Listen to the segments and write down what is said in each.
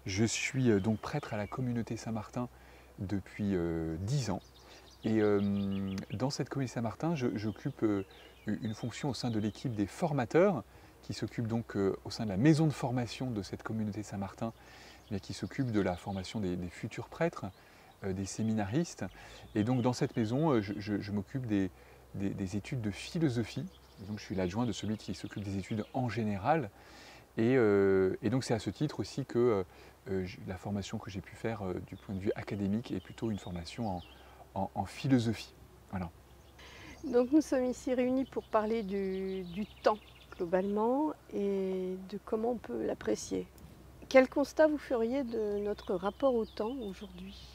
Je suis donc prêtre à la communauté Saint-Martin depuis 10 ans. Et dans cette communauté Saint-Martin, j'occupe une fonction au sein de l'équipe des formateurs, qui s'occupe donc au sein de la maison de formation de cette communauté Saint-Martin, qui s'occupe de la formation des futurs prêtres, des séminaristes. Et donc dans cette maison, je m'occupe des études de philosophie. Et donc je suis l'adjoint de celui qui s'occupe des études en général. Et donc c'est à ce titre aussi que la formation que j'ai pu faire du point de vue académique est plutôt une formation en philosophie. Voilà. Donc nous sommes ici réunis pour parler du temps globalement et de comment on peut l'apprécier. Quel constat vous feriez de notre rapport au temps aujourd'hui?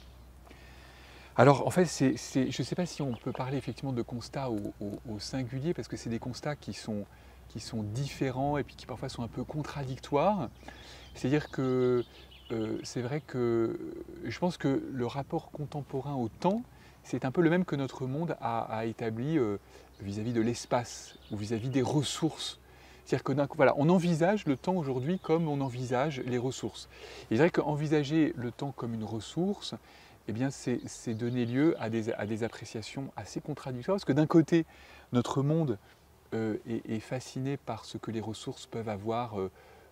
Alors en fait, je ne sais pas si on peut parler effectivement de constats au singulier, parce que c'est des constats qui sont différents et puis qui parfois sont un peu contradictoires. C'est-à-dire que c'est vrai que je pense que le rapport contemporain au temps, c'est un peu le même que notre monde a établi vis-à-vis de l'espace ou vis-à-vis des ressources. C'est-à-dire que voilà, on envisage le temps aujourd'hui comme on envisage les ressources. Et c'est vrai qu'envisager le temps comme une ressource, eh bien, c'est donner lieu à des appréciations assez contradictoires. Parce que d'un côté, notre monde est fasciné par ce que les ressources peuvent avoir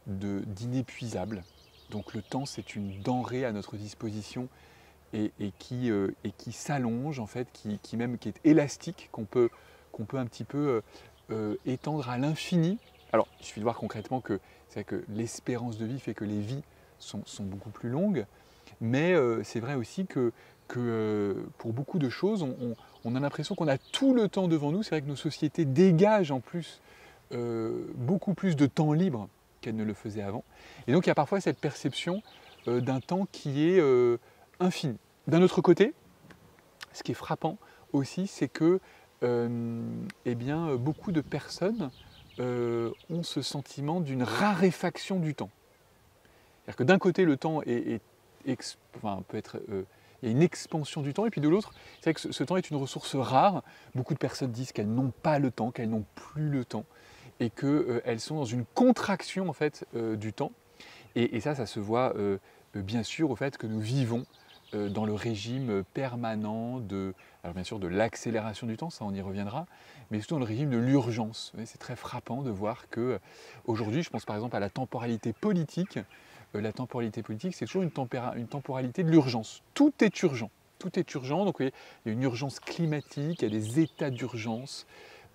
d'inépuisable. Donc le temps, c'est une denrée à notre disposition et qui s'allonge, en fait, qui est élastique, qu'on peut un petit peu étendre à l'infini. Alors, il suffit de voir concrètement que c'est vrai que l'espérance de vie fait que les vies sont beaucoup plus longues, mais c'est vrai aussi que pour beaucoup de choses, on a l'impression qu'on a tout le temps devant nous. C'est vrai que nos sociétés dégagent en plus beaucoup plus de temps libre qu'elles ne le faisaient avant. Et donc il y a parfois cette perception d'un temps qui est infini. D'un autre côté, ce qui est frappant aussi, c'est que eh bien, beaucoup de personnes ont ce sentiment d'une raréfaction du temps. C'est-à-dire que d'un côté, le temps enfin, peut être, il y a une expansion du temps, et puis de l'autre, c'est vrai que ce temps est une ressource rare. Beaucoup de personnes disent qu'elles n'ont pas le temps, qu'elles n'ont plus le temps, et qu'elles sont dans une contraction en fait, du temps. Et ça se voit bien sûr au fait que nous vivons dans le régime permanent alors bien sûr de l'accélération du temps, ça on y reviendra, mais surtout dans le régime de l'urgence. C'est très frappant de voir que aujourd'hui, je pense par exemple à la temporalité politique. La temporalité politique, c'est toujours une temporalité de l'urgence. Tout est urgent. Tout est urgent. Donc, vous voyez, il y a une urgence climatique, il y a des états d'urgence,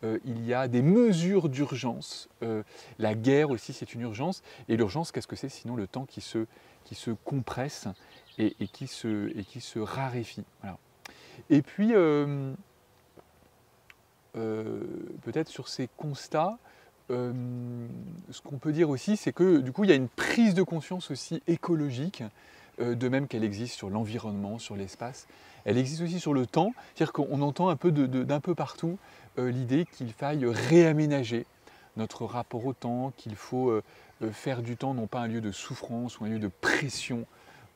il y a des mesures d'urgence. La guerre aussi, c'est une urgence. Et l'urgence, qu'est-ce que c'est sinon le temps qui se compresse et qui se raréfie. Voilà. Et puis, peut-être sur ces constats, ce qu'on peut dire aussi, c'est que du coup, il y a une prise de conscience aussi écologique, de même qu'elle existe sur l'environnement, sur l'espace. Elle existe aussi sur le temps, c'est-à-dire qu'on entend un peu d'un peu partout l'idée qu'il faille réaménager notre rapport au temps, qu'il faut faire du temps non pas un lieu de souffrance ou un lieu de pression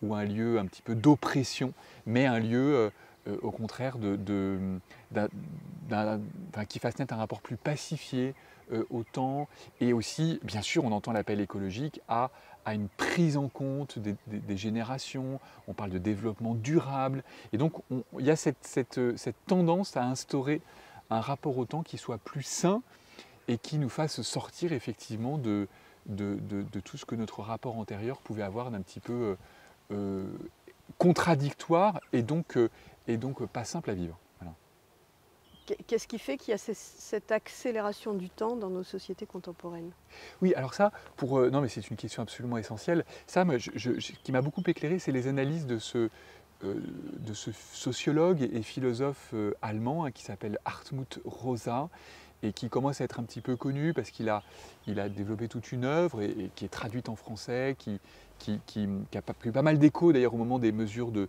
ou un lieu un petit peu d'oppression, mais un lieu au contraire qui fasse naître un rapport plus pacifié au temps, et aussi, bien sûr, on entend l'appel écologique à une prise en compte des générations, on parle de développement durable, et donc il y a cette tendance à instaurer un rapport au temps qui soit plus sain et qui nous fasse sortir effectivement de tout ce que notre rapport antérieur pouvait avoir d'un petit peu contradictoire et donc pas simple à vivre. Voilà. Qu'est-ce qui fait qu'il y a cette accélération du temps dans nos sociétés contemporaines? Oui, alors ça, non mais c'est une question absolument essentielle. Ça, moi, ce qui m'a beaucoup éclairé, c'est les analyses de ce sociologue et philosophe allemand, hein, qui s'appelle Hartmut Rosa, et qui commence à être un petit peu connu parce il a développé toute une œuvre et qui est traduite en français, qui a pris pas mal d'écho d'ailleurs au moment des mesures de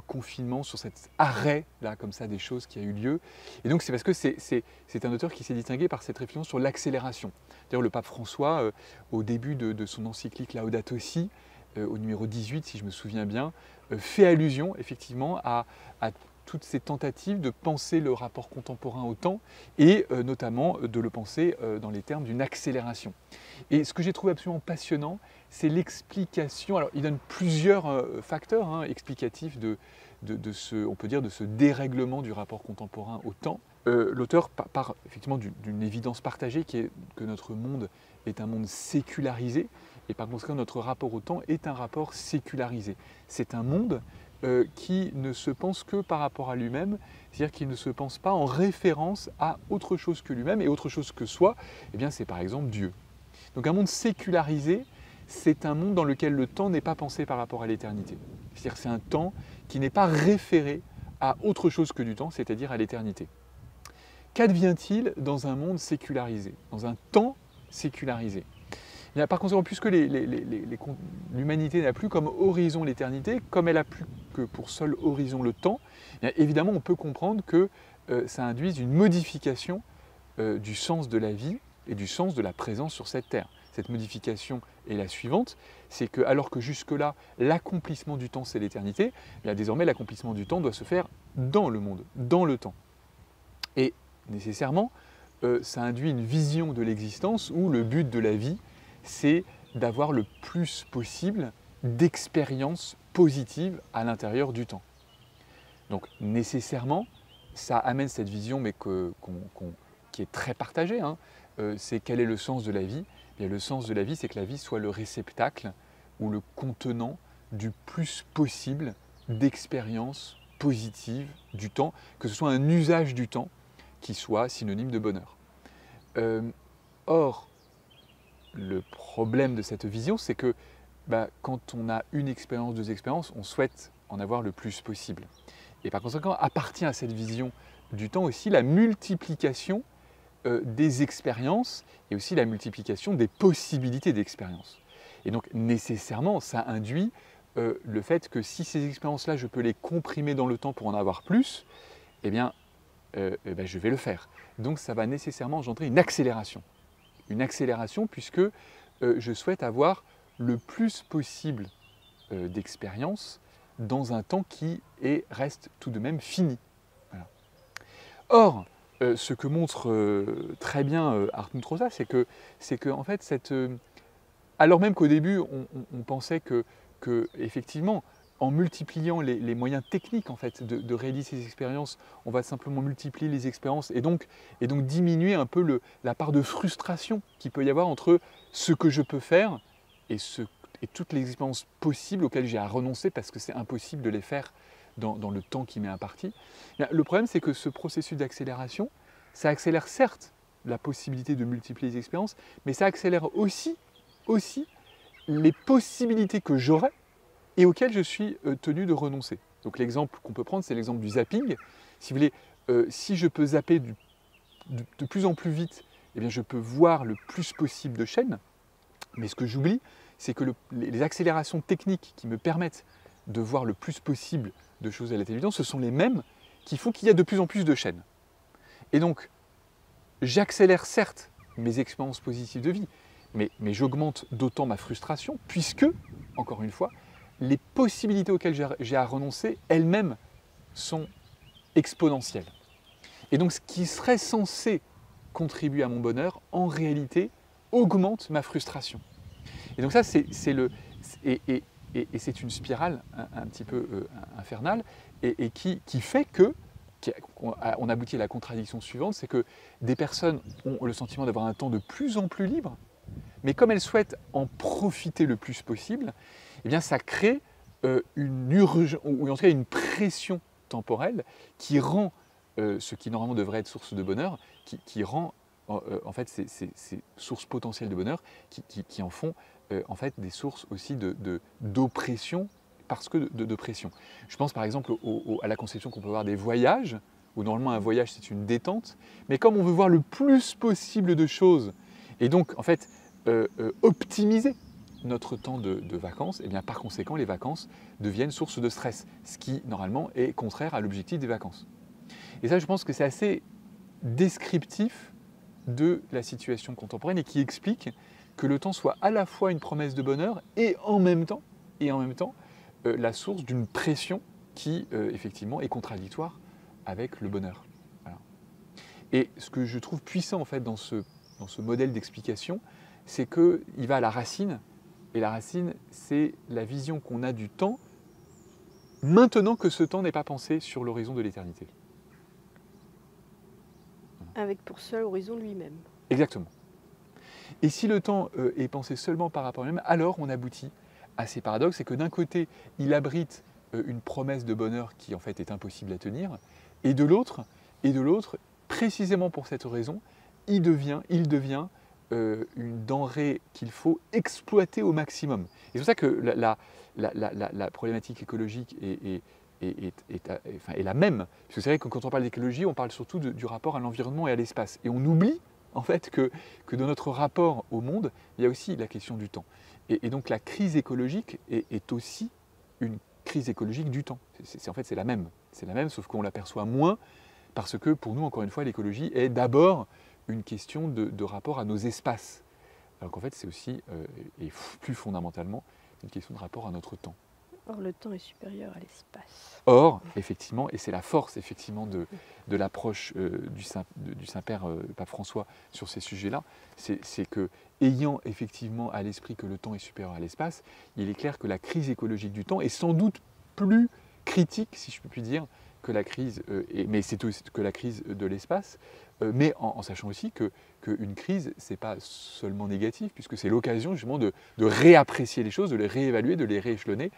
confinement sur cet arrêt là comme ça des choses qui a eu lieu. Et donc c'est parce que c'est un auteur qui s'est distingué par cette réflexion sur l'accélération. D'ailleurs le pape François, au début de son encyclique Laudato Si, au numéro 18 si je me souviens bien, fait allusion effectivement à toutes ces tentatives de penser le rapport contemporain au temps et notamment de le penser dans les termes d'une accélération. Et ce que j'ai trouvé absolument passionnant, c'est l'explication. Alors, il donne plusieurs facteurs explicatifs on peut dire, de ce dérèglement du rapport contemporain au temps. L'auteur part effectivement d'une évidence partagée qui est que notre monde est un monde sécularisé et par conséquent notre rapport au temps est un rapport sécularisé. C'est un monde qui ne se pense que par rapport à lui-même, c'est-à-dire qu'il ne se pense pas en référence à autre chose que lui-même et autre chose que soi, eh bien c'est par exemple Dieu. Donc un monde sécularisé, c'est un monde dans lequel le temps n'est pas pensé par rapport à l'éternité. C'est-à-dire que c'est un temps qui n'est pas référé à autre chose que du temps, c'est-à-dire à l'éternité. Qu'advient-il dans un monde sécularisé, dans un temps sécularisé? Eh bien, par conséquent, puisque l'humanité n'a plus comme horizon l'éternité, comme elle n'a plus que pour seul horizon le temps, eh bien, évidemment on peut comprendre que ça induise une modification du sens de la vie et du sens de la présence sur cette terre. Cette modification est la suivante, c'est que alors que jusque-là, l'accomplissement du temps c'est l'éternité, eh bien, désormais l'accomplissement du temps doit se faire dans le monde, dans le temps. Et nécessairement, ça induit une vision de l'existence où le but de la vie, c'est d'avoir le plus possible d'expériences positives à l'intérieur du temps. Donc nécessairement, ça amène cette vision, mais qui est très partagée, c'est quel est le sens de la vie? Eh bien, le sens de la vie, c'est que la vie soit le réceptacle ou le contenant du plus possible d'expériences positives du temps, que ce soit un usage du temps qui soit synonyme de bonheur. Or, le problème de cette vision, c'est que quand on a une expérience, deux expériences, on souhaite en avoir le plus possible. Et par conséquent, appartient à cette vision du temps aussi la multiplication des expériences et aussi la multiplication des possibilités d'expérience. Et donc, nécessairement, ça induit le fait que si ces expériences-là, je peux les comprimer dans le temps pour en avoir plus, eh bien, je vais le faire. Donc ça va nécessairement engendrer une accélération. Une accélération puisque je souhaite avoir le plus possible d'expérience dans un temps qui reste tout de même fini. Voilà. Or, ce que montre très bien Hartmut Rosa, c'est que en fait, alors même qu'au début on pensait que effectivement, en multipliant les moyens techniques en fait, de réaliser ces expériences, on va simplement multiplier les expériences et donc diminuer un peu la part de frustration qu'il peut y avoir entre ce que je peux faire et toutes les expériences possibles auxquelles j'ai à renoncer parce que c'est impossible de les faire dans le temps qui m'est imparti. Le problème, c'est que ce processus d'accélération, ça accélère certes la possibilité de multiplier les expériences, mais ça accélère aussi les possibilités que j'aurai et auxquelles je suis tenu de renoncer. Donc l'exemple qu'on peut prendre, c'est l'exemple du zapping. Si vous voulez, si je peux zapper de plus en plus vite, eh bien je peux voir le plus possible de chaînes. Mais ce que j'oublie, c'est que les accélérations techniques qui me permettent de voir le plus possible de choses à la télévision, ce sont les mêmes qui font qu'il y a de plus en plus de chaînes. Et donc, j'accélère certes mes expériences positives de vie, mais j'augmente d'autant ma frustration, puisque, encore une fois, les possibilités auxquelles j'ai à renoncer, elles-mêmes, sont exponentielles. Et donc, ce qui serait censé contribuer à mon bonheur, en réalité, augmente ma frustration. Et donc ça, c'est une spirale un petit peu infernale, et qui fait qu'on aboutit à la contradiction suivante, c'est que des personnes ont le sentiment d'avoir un temps de plus en plus libre, mais comme elles souhaitent en profiter le plus possible, eh bien ça crée une urgence, ou en tout cas une pression temporelle qui rend ce qui normalement devrait être source de bonheur, qui rend en fait ces sources potentielles de bonheur, qui en font en fait des sources aussi d'oppression, parce que de pression. Je pense par exemple à la conception qu'on peut avoir des voyages, où normalement un voyage c'est une détente, mais comme on veut voir le plus possible de choses, et donc en fait optimiser notre temps de vacances, et bien par conséquent les vacances deviennent source de stress, ce qui normalement est contraire à l'objectif des vacances. Et ça, je pense que c'est assez descriptif de la situation contemporaine et qui explique que le temps soit à la fois une promesse de bonheur et en même temps la source d'une pression qui effectivement est contradictoire avec le bonheur. Voilà. Et ce que je trouve puissant en fait dans ce modèle d'explication, c'est qu'il va à la racine, et la racine, c'est la vision qu'on a du temps, maintenant que ce temps n'est pas pensé sur l'horizon de l'éternité. Avec pour seul horizon lui-même. Exactement. Et si le temps est pensé seulement par rapport à lui-même, alors on aboutit à ces paradoxes, c'est que d'un côté, il abrite une promesse de bonheur qui en fait est impossible à tenir, et de l'autre, précisément pour cette raison, il devient une denrée qu'il faut exploiter au maximum. Et c'est pour ça que la problématique écologique est la même. Parce que c'est vrai que quand on parle d'écologie, on parle surtout du rapport à l'environnement et à l'espace. Et on oublie en fait que dans notre rapport au monde, il y a aussi la question du temps. Et donc la crise écologique est aussi une crise écologique du temps. En fait, c'est la même. C'est la même, sauf qu'on l'aperçoit moins, parce que pour nous, encore une fois, l'écologie est d'abord une question de rapport à nos espaces. Alors qu'en fait, c'est aussi, et plus fondamentalement, une question de rapport à notre temps. Or, le temps est supérieur à l'espace. Or, effectivement, et c'est la force effectivement de l'approche du Saint-Père Pape François sur ces sujets-là, c'est que, ayant effectivement à l'esprit que le temps est supérieur à l'espace, il est clair que la crise écologique du temps est sans doute plus critique, si je puis dire, que la crise, mais c'est aussi que la crise de l'espace, mais en sachant aussi qu'une crise, ce n'est pas seulement négatif, puisque c'est l'occasion justement de réapprécier les choses, de les réévaluer, de les rééchelonner,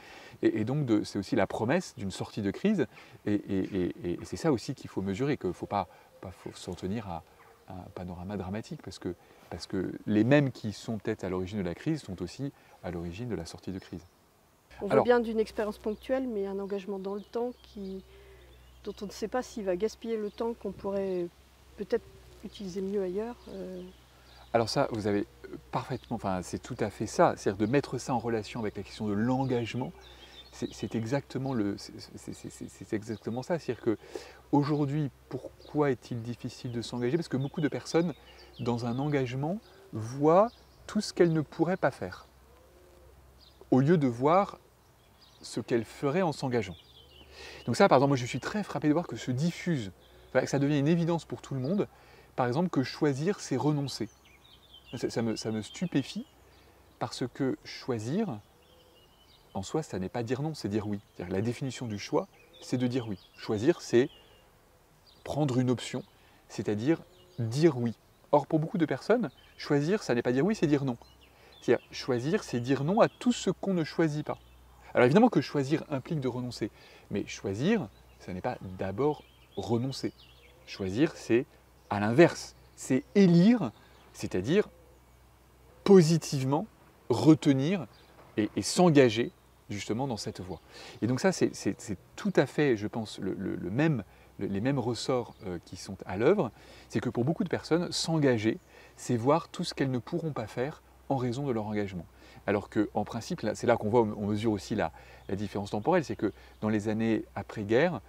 et donc c'est aussi la promesse d'une sortie de crise, et c'est ça aussi qu'il faut mesurer, qu'il ne faut pas s'en tenir à un panorama dramatique, parce que les mêmes qui sont peut-être à l'origine de la crise sont aussi à l'origine de la sortie de crise. On veut bien d'une expérience ponctuelle, mais un engagement dans le temps dont on ne sait pas s'il va gaspiller le temps qu'on pourrait peut-être utiliser mieux ailleurs. Alors ça, vous avez parfaitement, enfin c'est tout à fait ça, c'est-à-dire de mettre ça en relation avec la question de l'engagement, c'est exactement ça, c'est-à-dire qu'aujourd'hui, pourquoi est-il difficile de s'engager? Parce que beaucoup de personnes, dans un engagement, voient tout ce qu'elles ne pourraient pas faire, au lieu de voir ce qu'elles feraient en s'engageant. Donc ça, par exemple, moi je suis très frappé de voir que se diffuse, que ça devient une évidence pour tout le monde, par exemple que choisir, c'est renoncer. Ça me stupéfie, parce que choisir, en soi, ça n'est pas dire non, c'est dire oui. La définition du choix, c'est de dire oui. Choisir, c'est prendre une option, c'est-à-dire dire oui. Or, pour beaucoup de personnes, choisir, ça n'est pas dire oui, c'est dire non. C'est-à-dire, choisir, c'est dire non à tout ce qu'on ne choisit pas. Alors évidemment que choisir implique de renoncer, mais choisir, ça n'est pas d'abord renoncer. Choisir, c'est à l'inverse, c'est élire, c'est-à-dire positivement retenir et s'engager justement dans cette voie. Et donc ça, c'est tout à fait, je pense, les mêmes ressorts qui sont à l'œuvre, c'est que pour beaucoup de personnes, s'engager, c'est voir tout ce qu'elles ne pourront pas faire en raison de leur engagement. Alors qu'en principe, c'est là qu'on voit, on mesure aussi la différence temporelle, c'est que dans les années après-guerre,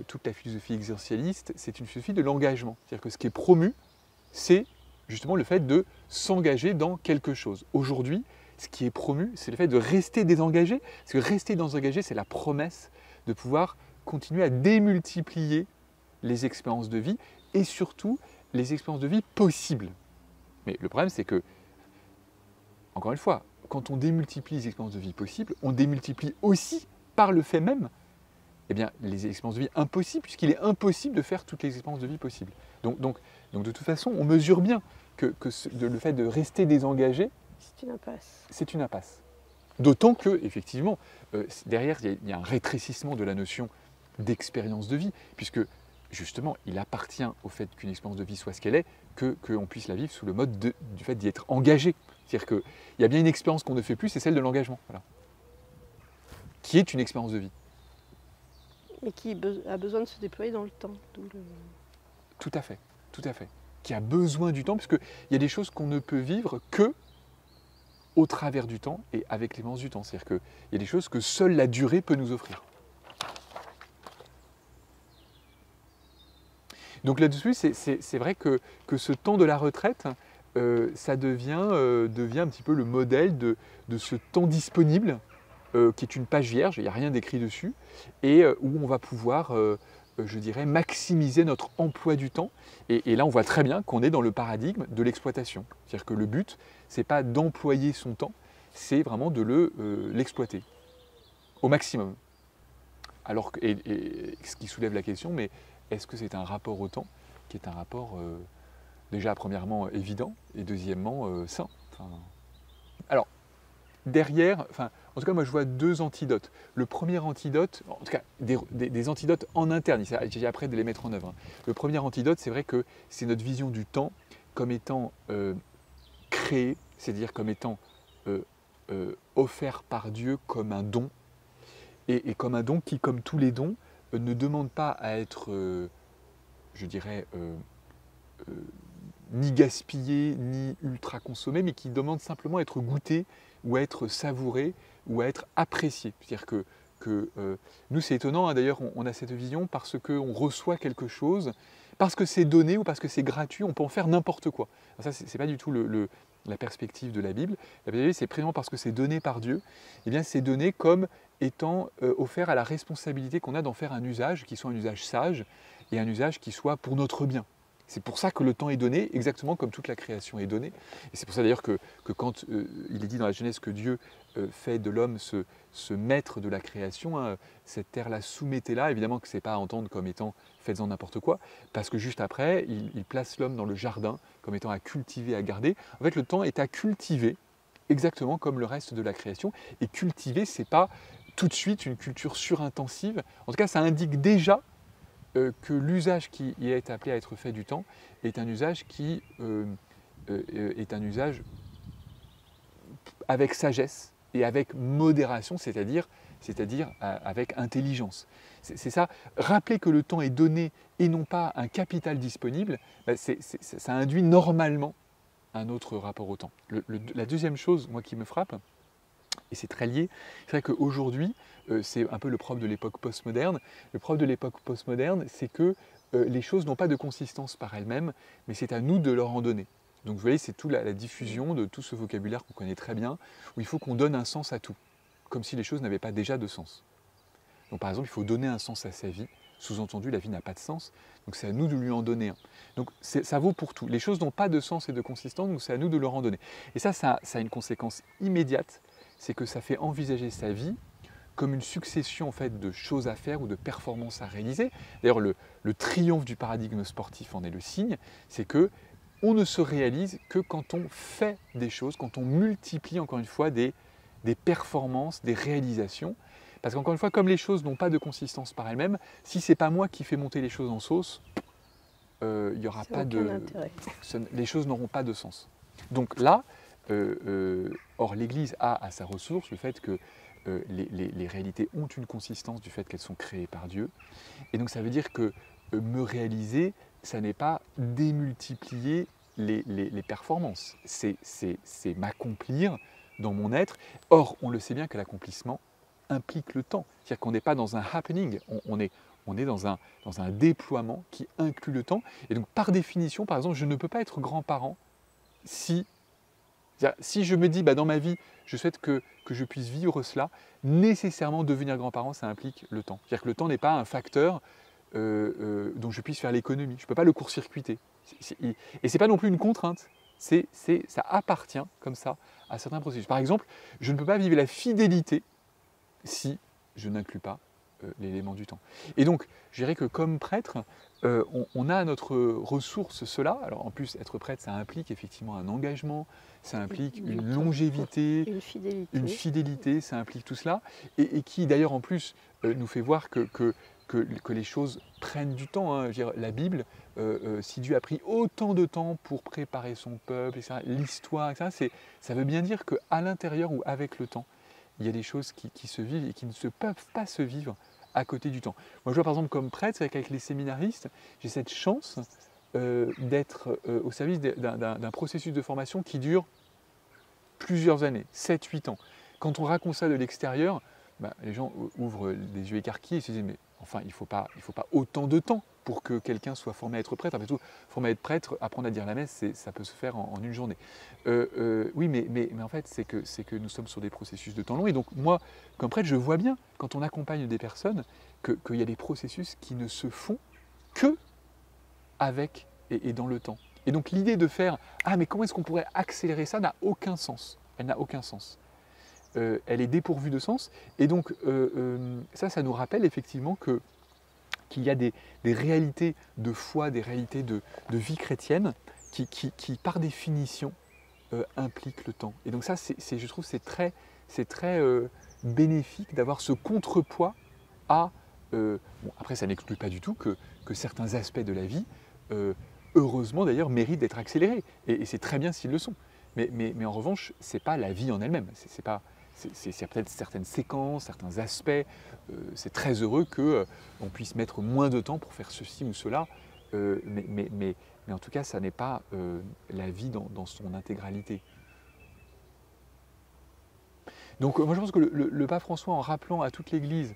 toute la philosophie existentialiste, c'est une philosophie de l'engagement. C'est-à-dire que ce qui est promu, c'est justement le fait de s'engager dans quelque chose. Aujourd'hui, ce qui est promu, c'est le fait de rester désengagé, parce que rester désengagé, c'est la promesse de pouvoir continuer à démultiplier les expériences de vie, et surtout les expériences de vie possibles. Mais le problème, c'est que, encore une fois, quand on démultiplie les expériences de vie possibles, on démultiplie aussi, par le fait même, eh bien, les expériences de vie impossibles, puisqu'il est impossible de faire toutes les expériences de vie possibles. Donc de toute façon, on mesure bien que le fait de rester désengagé, c'est une impasse. C'est une impasse. D'autant que, effectivement, derrière, il y a un rétrécissement de la notion d'expérience de vie, puisque, justement, il appartient au fait qu'une expérience de vie soit ce qu'elle est, qu'on puisse la vivre sous le mode du fait d'y être engagé. C'est-à-dire qu'il y a bien une expérience qu'on ne fait plus, c'est celle de l'engagement, voilà, qui est une expérience de vie. Mais qui a besoin de se déployer dans le temps. Tout à fait, qui a besoin du temps, puisqu'il y a des choses qu'on ne peut vivre que au travers du temps et avec l'aimance du temps. C'est-à-dire qu'il y a des choses que seule la durée peut nous offrir. Donc là-dessus, c'est vrai que ce temps de la retraite, ça devient un petit peu le modèle de ce temps disponible, qui est une page vierge, il n'y a rien d'écrit dessus, et où on va pouvoir je dirais, maximiser notre emploi du temps. Et là, on voit très bien qu'on est dans le paradigme de l'exploitation. C'est-à-dire que le but, ce n'est pas d'employer son temps, c'est vraiment de l'exploiter au maximum. Alors et ce qui soulève la question, mais est-ce que c'est un rapport au temps qui est un rapport déjà premièrement évident et deuxièmement sain. Alors, derrière, en tout cas, moi je vois deux antidotes. Le premier antidote, en tout cas des antidotes en interne, il s'agit après de les mettre en œuvre. Le premier antidote, c'est vrai que c'est notre vision du temps comme étant créé, c'est-à-dire comme étant offert par Dieu comme un don, et comme un don qui, comme tous les dons, ne demande pas à être, je dirais, ni gaspillé, ni ultra consommé, mais qui demande simplement à être goûté, ou à être savouré, ou à être apprécié. C'est-à-dire que nous, c'est étonnant, hein, d'ailleurs, on a cette vision parce qu'on reçoit quelque chose, parce que c'est donné ou parce que c'est gratuit, on peut en faire n'importe quoi. Alors ça, c'est pas du tout la perspective de la Bible. La Bible, c'est précisément parce que c'est donné par Dieu, eh bien, c'est donné comme étant offert à la responsabilité qu'on a d'en faire un usage qui soit un usage sage et un usage qui soit pour notre bien. C'est pour ça que le temps est donné, exactement comme toute la création est donnée. Et c'est pour ça d'ailleurs que quand il est dit dans la Genèse que Dieu fait de l'homme ce maître de la création, hein, cette terre-là, soumettez-la, évidemment que ce n'est pas à entendre comme étant faites-en n'importe quoi, parce que juste après, il place l'homme dans le jardin comme étant à cultiver, à garder. En fait, le temps est à cultiver, exactement comme le reste de la création. Et cultiver, ce n'est pas tout de suite une culture surintensive. En tout cas, ça indique déjà que l'usage qui y est appelé à être fait du temps est un usage qui est un usage avec sagesse et avec modération, c'est-à-dire avec intelligence. C'est ça. Rappeler que le temps est donné et non pas un capital disponible, ça induit normalement un autre rapport au temps. La deuxième chose, moi, qui me frappe, et c'est très lié, c'est vrai qu'aujourd'hui, c'est un peu le propre de l'époque postmoderne. Le propre de l'époque postmoderne, c'est que les choses n'ont pas de consistance par elles-mêmes, mais c'est à nous de leur en donner. Donc vous voyez, c'est toute la diffusion de tout ce vocabulaire qu'on connaît très bien, où il faut qu'on donne un sens à tout, comme si les choses n'avaient pas déjà de sens. Donc par exemple, il faut donner un sens à sa vie, sous-entendu, la vie n'a pas de sens, donc c'est à nous de lui en donner un. Donc ça vaut pour tout. Les choses n'ont pas de sens et de consistance, donc c'est à nous de leur en donner. Et ça a une conséquence immédiate, c'est que ça fait envisager sa vie comme une succession en fait, de choses à faire ou de performances à réaliser. D'ailleurs, le triomphe du paradigme sportif en est le signe, c'est que on ne se réalise que quand on fait des choses, quand on multiplie encore une fois des performances, des réalisations. Parce qu'encore une fois, comme les choses n'ont pas de consistance par elles-mêmes, si ce n'est pas moi qui fais monter les choses en sauce, il n'y aura pas de... Les choses n'auront pas de sens. Donc là, or l'Église a à sa ressource le fait que les réalités ont une consistance du fait qu'elles sont créées par Dieu. Et donc ça veut dire que me réaliser, ça n'est pas démultiplier les performances, c'est m'accomplir dans mon être. Or, on le sait bien que l'accomplissement implique le temps. C'est-à-dire qu'on n'est pas dans un happening, on est dans un déploiement qui inclut le temps. Et donc par définition, par exemple, je ne peux pas être grand-parent si je me dis, dans ma vie, je souhaite que je puisse vivre cela, nécessairement devenir grand-parent, ça implique le temps. C'est-à-dire que le temps n'est pas un facteur dont je puisse faire l'économie. Je ne peux pas le court-circuiter. Et ce n'est pas non plus une contrainte. Ça appartient comme ça à certains processus. Par exemple, je ne peux pas vivre la fidélité si je n'inclus pas l'élément du temps. Et donc, je dirais que comme prêtre, on a à notre ressource cela. Alors en plus, être prêtre, ça implique effectivement un engagement, ça implique une longévité, une fidélité, ça implique tout cela, et qui d'ailleurs en plus nous fait voir que les choses prennent du temps. Hein. Je veux dire, la Bible, si Dieu a pris autant de temps pour préparer son peuple, etc., l'histoire, etc., ça veut bien dire qu'à l'intérieur ou avec le temps, il y a des choses qui se vivent et qui ne se peuvent pas se vivre à côté du temps. Moi, je vois par exemple comme prêtre, c'est qu'avec les séminaristes, j'ai cette chance d'être au service d'un processus de formation qui dure plusieurs années, 7-8 ans. Quand on raconte ça de l'extérieur, les gens ouvrent des yeux écarquillés et se disent mais enfin il faut pas autant de temps pour que quelqu'un soit formé à être prêtre. Après tout, formé à être prêtre, apprendre à dire la messe, ça peut se faire en une journée. Oui, mais en fait, c'est que nous sommes sur des processus de temps long. Et donc, moi, comme prêtre, je vois bien, quand on accompagne des personnes, qu'il y a des processus qui ne se font que avec et dans le temps. Et donc, l'idée de faire « Ah, mais comment est-ce qu'on pourrait accélérer ça ?» n'a aucun sens. Elle n'a aucun sens. Elle est dépourvue de sens. Et donc, ça nous rappelle effectivement qu'il y a des réalités de foi, des réalités de vie chrétienne qui par définition, impliquent le temps. Et donc ça, je trouve, c'est très bénéfique d'avoir ce contrepoids à... bon, après, ça n'exclut pas du tout que certains aspects de la vie, heureusement d'ailleurs, méritent d'être accélérés. Et c'est très bien s'ils le sont. Mais en revanche, ce n'est pas la vie en elle-même. C'est peut-être certaines séquences, certains aspects. C'est très heureux qu'on puisse mettre moins de temps pour faire ceci ou cela. Mais en tout cas, ça n'est pas la vie dans son intégralité. Donc moi je pense que le pape François, en rappelant à toute l'Église,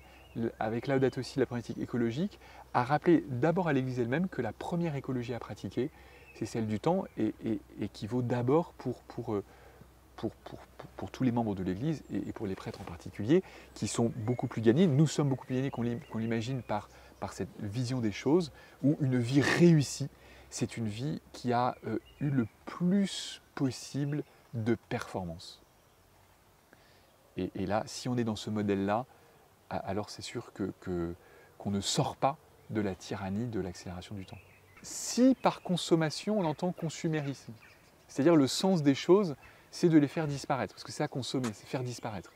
avec Laudato Si, la pratique écologique, a rappelé d'abord à l'Église elle-même que la première écologie à pratiquer, c'est celle du temps et qui vaut d'abord pour tous les membres de l'Église et pour les prêtres en particulier, qui sont beaucoup plus gagnés. Nous sommes beaucoup plus gagnés qu'on l'imagine par cette vision des choses, où une vie réussie, c'est une vie qui a eu le plus possible de performance. Et là, si on est dans ce modèle-là, alors c'est sûr qu'on ne sort pas de la tyrannie de l'accélération du temps. Si par consommation, on entend consumérisme, c'est-à-dire le sens des choses, c'est de les faire disparaître, parce que c'est à consommer, c'est faire disparaître.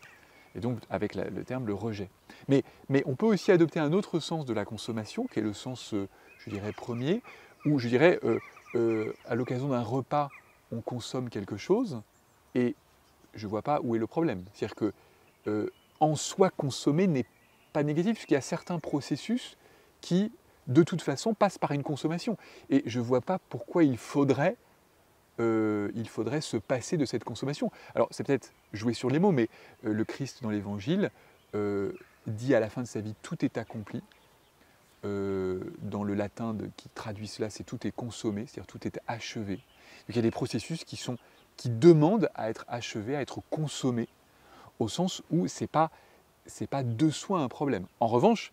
Et donc avec le terme le rejet. Mais on peut aussi adopter un autre sens de la consommation, qui est le sens, je dirais, premier, où je dirais, à l'occasion d'un repas, on consomme quelque chose, et je ne vois pas où est le problème. C'est-à-dire que en soi, consommer n'est pas négatif, puisqu'il y a certains processus qui, de toute façon, passent par une consommation. Et je ne vois pas pourquoi il faudrait se passer de cette consommation. Alors, c'est peut-être jouer sur les mots, mais le Christ dans l'Évangile dit à la fin de sa vie « tout est accompli ». Dans le latin qui traduit cela, c'est « tout est consommé », c'est-à-dire tout est achevé. Donc, il y a des processus qui demandent à être achevés, à être consommés, au sens où ce n'est pas de soi un problème. En revanche,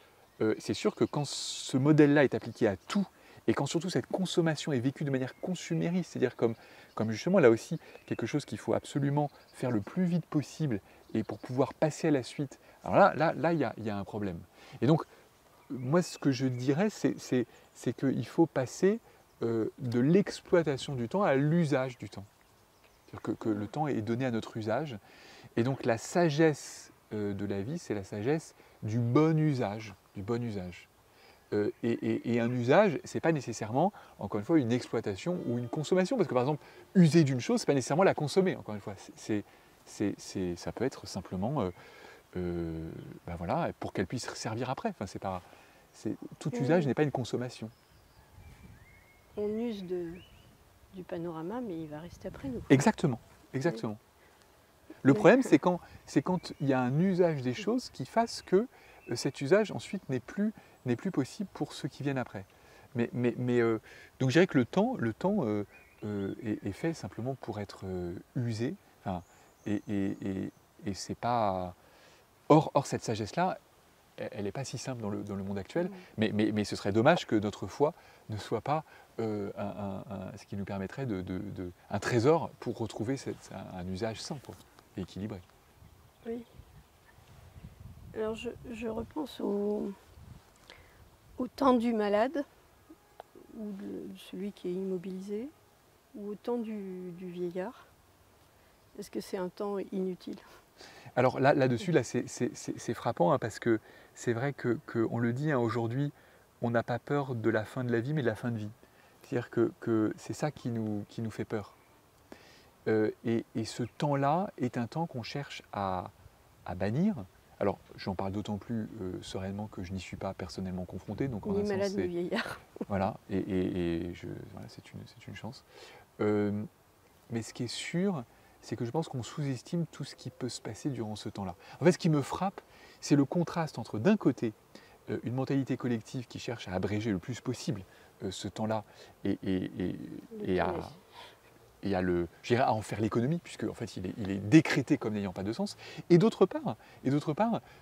c'est sûr que quand ce modèle-là est appliqué à tout, et quand surtout cette consommation est vécue de manière consumériste, c'est-à-dire comme justement là aussi quelque chose qu'il faut absolument faire le plus vite possible et pour pouvoir passer à la suite, alors là il y a un problème. Et donc, moi ce que je dirais, c'est qu'il faut passer de l'exploitation du temps à l'usage du temps. C'est-à-dire que le temps est donné à notre usage. Et donc la sagesse de la vie, c'est la sagesse du bon usage. Du bon usage. Et un usage, ce n'est pas nécessairement, encore une fois, une exploitation ou une consommation. Parce que par exemple, user d'une chose, ce n'est pas nécessairement la consommer, encore une fois. Ça peut être simplement, voilà, pour qu'elle puisse servir après. Enfin, tout usage n'est pas une consommation. On use du panorama, mais il va rester après nous. Exactement, exactement. Le problème, c'est quand il y a un usage des choses qui fasse que cet usage ensuite n'est plus possible pour ceux qui viennent après. Donc je dirais que le temps est fait simplement pour être usé. Enfin, et c'est pas. Or cette sagesse-là, elle n'est pas si simple dans le monde actuel. Mais ce serait dommage que notre foi ne soit pas ce qui nous permettrait un trésor pour retrouver un usage sain, quoi, et équilibré. Oui. Alors je repense au temps du malade, ou de celui qui est immobilisé, ou au temps du vieillard. Est-ce que c'est un temps inutile ? Alors là-dessus, c'est frappant, hein, parce que c'est vrai qu'on le dit, hein, aujourd'hui, on n'a pas peur de la fin de la vie, mais de la fin de vie. C'est-à-dire que c'est ça qui nous fait peur. Et ce temps-là est un temps qu'on cherche à bannir. Alors, j'en parle d'autant plus sereinement que je n'y suis pas personnellement confronté. Donc, ni malade ni vieillard. Voilà, voilà, c'est une chance. Mais ce qui est sûr, c'est que je pense qu'on sous-estime tout ce qui peut se passer durant ce temps-là. En fait, ce qui me frappe, c'est le contraste entre, d'un côté, une mentalité collective qui cherche à abréger le plus possible ce temps-là et à, je dirais, à en faire l'économie, puisque en fait, il est décrété comme n'ayant pas de sens. Et d'autre part,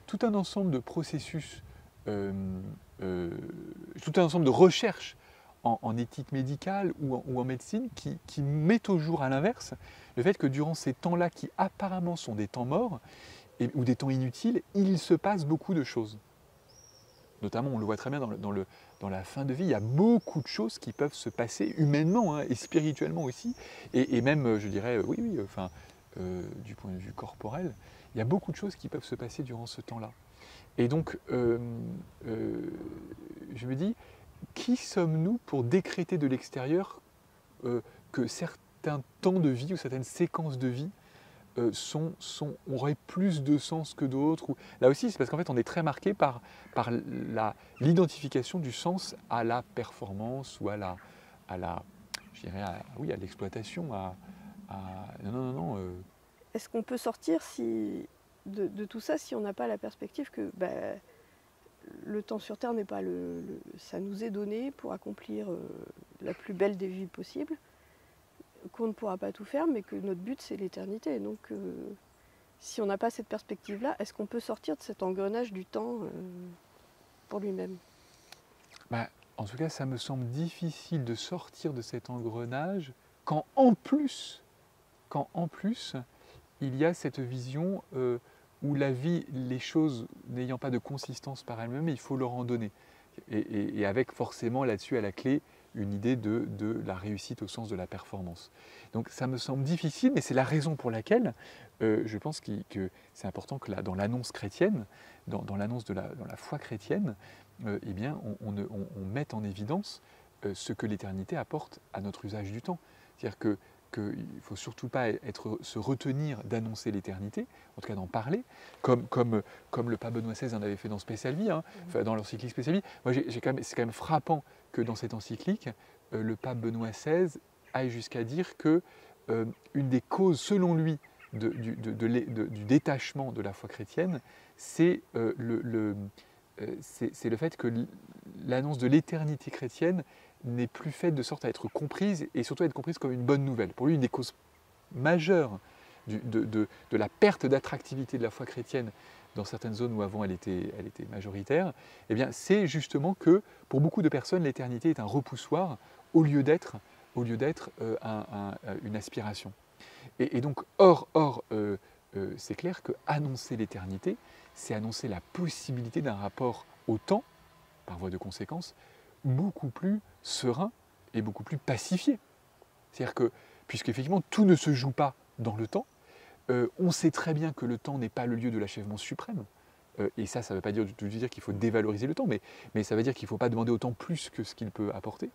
tout un ensemble de processus, tout un ensemble de recherches en éthique médicale ou en médecine qui met au jour, à l'inverse, le fait que durant ces temps-là qui apparemment sont des temps morts ou des temps inutiles, il se passe beaucoup de choses. Notamment, on le voit très bien dans la fin de vie, il y a beaucoup de choses qui peuvent se passer humainement, hein, et spirituellement aussi, et même, je dirais, du point de vue corporel, il y a beaucoup de choses qui peuvent se passer durant ce temps-là. Et donc, je me dis, qui sommes-nous pour décréter de l'extérieur que certains temps de vie ou certaines séquences de vie auraient plus de sens que d'autres? Là aussi, c'est parce qu'en fait, on est très marqué par l'identification du sens à la performance ou je dirais, à l'exploitation. Non. Est-ce qu'on peut sortir de tout ça si on n'a pas la perspective que le temps sur Terre n'est pas ça nous est donné pour accomplir la plus belle des vies possibles, qu'on ne pourra pas tout faire, mais que notre but c'est l'éternité. Donc si on n'a pas cette perspective-là, est-ce qu'on peut sortir de cet engrenage du temps pour lui-même? En tout cas, ça me semble difficile de sortir de cet engrenage quand en plus, il y a cette vision où la vie, les choses n'ayant pas de consistance par elles-mêmes, il faut leur en donner. Et avec forcément là-dessus à la clé une idée de la réussite au sens de la performance. Donc ça me semble difficile, mais c'est la raison pour laquelle je pense que c'est important que dans l'annonce chrétienne, dans l'annonce dans la foi chrétienne, eh bien, on mette en évidence ce que l'éternité apporte à notre usage du temps. C'est-à-dire qu'il ne faut surtout pas se retenir d'annoncer l'éternité, en tout cas d'en parler, comme le pape Benoît XVI en avait fait dans Special Vie, hein, dans l'encyclique Special Vie. Moi, c'est quand même frappant que dans cette encyclique, le pape Benoît XVI aille jusqu'à dire que une des causes, selon lui, du détachement de la foi chrétienne, c'est le fait que l'annonce de l'éternité chrétienne n'est plus faite de sorte à être comprise, et surtout à être comprise comme une bonne nouvelle. Pour lui, une des causes majeures de la perte d'attractivité de la foi chrétienne dans certaines zones où avant elle était majoritaire, eh bien, c'est justement que pour beaucoup de personnes, l'éternité est un repoussoir au lieu d'être une aspiration. Et donc, c'est clair que annoncer l'éternité, c'est annoncer la possibilité d'un rapport au temps, par voie de conséquence, beaucoup plus serein et beaucoup plus pacifié. C'est-à-dire que, puisqu'effectivement tout ne se joue pas dans le temps, on sait très bien que le temps n'est pas le lieu de l'achèvement suprême, et ça ne veut pas dire qu'il faut dévaloriser le temps, mais ça veut dire qu'il ne faut pas demander au temps plus que ce qu'il peut apporter.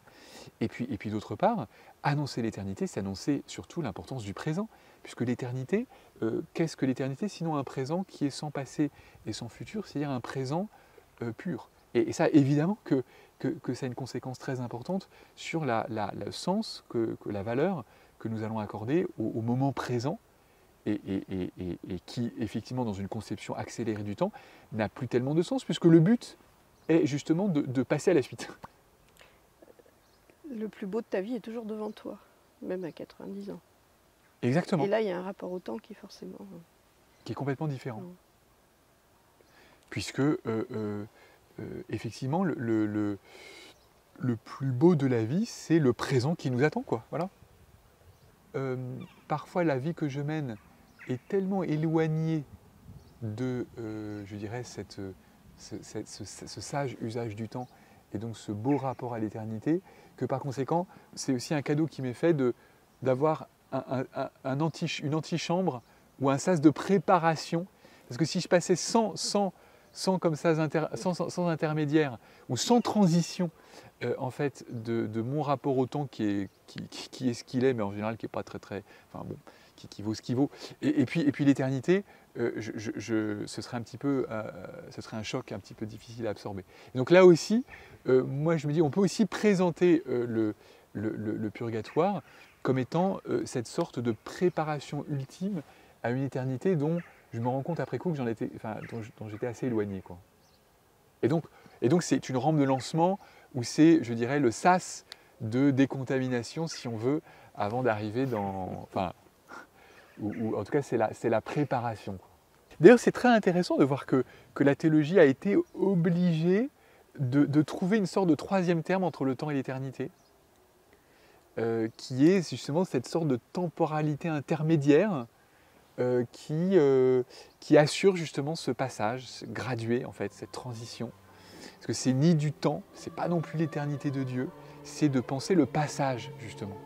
Et puis d'autre part, annoncer l'éternité, c'est annoncer surtout l'importance du présent, puisque l'éternité, qu'est-ce que l'éternité sinon un présent qui est sans passé et sans futur, c'est-à-dire un présent pur. Et ça, évidemment que ça a une conséquence très importante sur le sens, la valeur que nous allons accorder au moment présent, et qui, effectivement, dans une conception accélérée du temps, n'a plus tellement de sens, puisque le but est justement de passer à la suite. Le plus beau de ta vie est toujours devant toi, même à 90 ans. Exactement. Et là, il y a un rapport au temps qui est forcément... qui est complètement différent. Puisque, effectivement, le plus beau de la vie, c'est le présent qui nous attend, quoi. Voilà. Parfois, la vie que je mène est tellement éloignée de, je dirais, ce sage usage du temps et donc ce beau rapport à l'éternité, que par conséquent, c'est aussi un cadeau qui m'est fait d'avoir une antichambre ou un sas de préparation. Parce que si je passais sans intermédiaire ou sans transition en fait de mon rapport au temps qui est ce qu'il est, mais en général qui n'est pas enfin bon, qui vaut ce qu'il vaut, et puis l'éternité, ce serait ce serait un choc un petit peu difficile à absorber. Et donc là aussi, moi je me dis, on peut aussi présenter le purgatoire comme étant cette sorte de préparation ultime à une éternité dont je me rends compte après coup que dont j'étais assez éloigné, quoi. Et donc c'est une rampe de lancement où c'est, je dirais, le sas de décontamination, si on veut, avant d'arriver dans... Enfin, ou en tout cas, c'est la préparation, quoi. D'ailleurs, c'est très intéressant de voir que la théologie a été obligée de trouver une sorte de troisième terme entre le temps et l'éternité, qui est justement cette sorte de temporalité intermédiaire qui assure justement ce passage gradué, en fait, cette transition. Parce que c'est ni du temps, c'est pas non plus l'éternité de Dieu, c'est de penser le passage, justement.